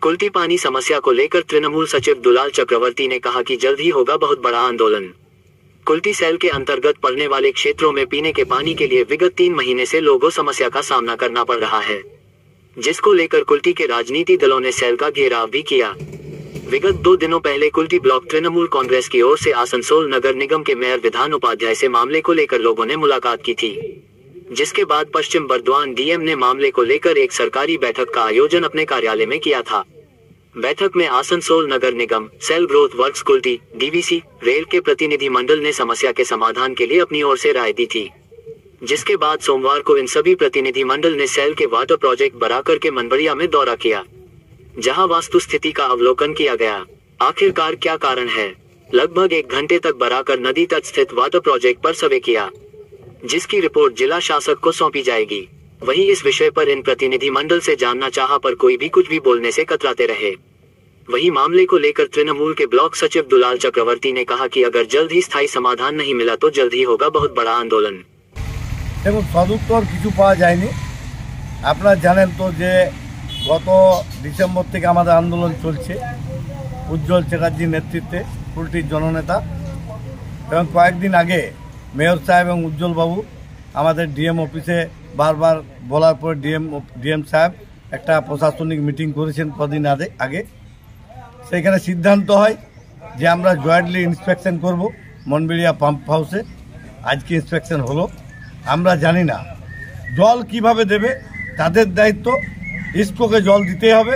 कुल्टी पानी समस्या को लेकर तृणमूल सचिव दुलाल चक्रवर्ती ने कहा कि जल्द ही होगा बहुत बड़ा आंदोलन। कुल्टी सेल के अंतर्गत पड़ने वाले क्षेत्रों में पीने के पानी के लिए विगत 3 महीने से लोगों समस्या का सामना करना पड़ रहा है, जिसको लेकर कुल्टी के राजनीति दलों ने सेल का घेराव भी किया। विगत 2 दिनों पहले कुल्टी ब्लॉक तृणमूल कांग्रेस की ओर से आसनसोल नगर निगम के मेयर विधान उपाध्याय से मामले को लेकर लोगों ने मुलाकात की थी, जिसके बाद पश्चिम बर्दवान डीएम ने मामले को लेकर एक सरकारी बैठक का आयोजन अपने कार्यालय में किया था। बैठक में आसनसोल नगर निगम, SAIL growth works Kulti, DVC, rail के प्रतिनिधि मंडल ने समस्या के समाधान के लिए अपनी ओर से राय दी थी, जिसके बाद सोमवार को इन सभी प्रतिनिधि मंडल ने सेल के वाटर प्रोजेक्ट बराकर के मनबड़िया में दौरा किया, जहां वास्तु स्थिति का अवलोकन किया गया। आखिरकार क्या कारण है? लगभग 1 घंटे तक बराकर नदी तट स्थित वाटर प्रोजेक्ट पर सर्वे किया, जिसकी रिपोर्ट जिला शासक को सौंपी जाएगी। वहीं इस विषय पर इन प्रतिनिधि मंडल से जानना चाहा पर कोई भी कुछ भी बोलने से कतराते रहे। वहीं मामले को लेकर तृणमूल के ब्लॉक सचिव दुलाल चक्रवर्ती ने कहा कि अगर जल्द ही स्थायी समाधान नहीं मिला तो जल्द ही होगा बहुत बड़ा आंदोलन। देखो सदुत्तर किछु पाওয়া যায়নি। আপনারা জানেন তো যে গত ডিসেম্বর থেকে আমাদের আন্দোলন চলছে উজ্জ্বল চ্যাটার্জির নেতৃত্বে, কুল্টির জননেতা, এবং কয়েকদিন আগে মেয়র সাহেব এবং উজ্জ্বল বাবু আমাদের ডিএম অফিসে বারবার বলার পর ডিএম সাহেব একটা প্রশাসনিক মিটিং করেছেন কদিন আগে। সেখানে সিদ্ধান্ত হয় যে আমরা জয়েন্টলি ইন্সপেকশন করব মনবেড়িয়া পাম্প হাউসে। আজকে ইন্সপেকশন হলো। আমরা জানি না জল কিভাবে দেবে, তাদের দায়িত্ব। ইসকোকে জল দিতে হবে,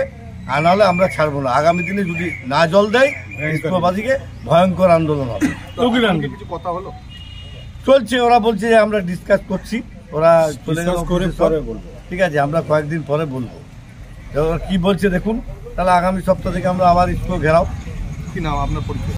আর নাহলে আমরা ছাড়বো না। আগামী দিনে যদি না জল দেয় ইসকোবাসীকে ভয়ঙ্কর আন্দোলন হবে। কিছু কথা হলো চলছে, ওরা বলছে যে আমরা ডিসকাস করছি, ওরা চলে যাবে, ঠিক আছে, আমরা কয়েকদিন পরে বলবো। ওরা কি বলছে দেখুন, তাহলে আগামী সপ্তাহ থেকে আমরা আবার ইসকো ঘেরাও। কি নাম আপনার পরিচয়?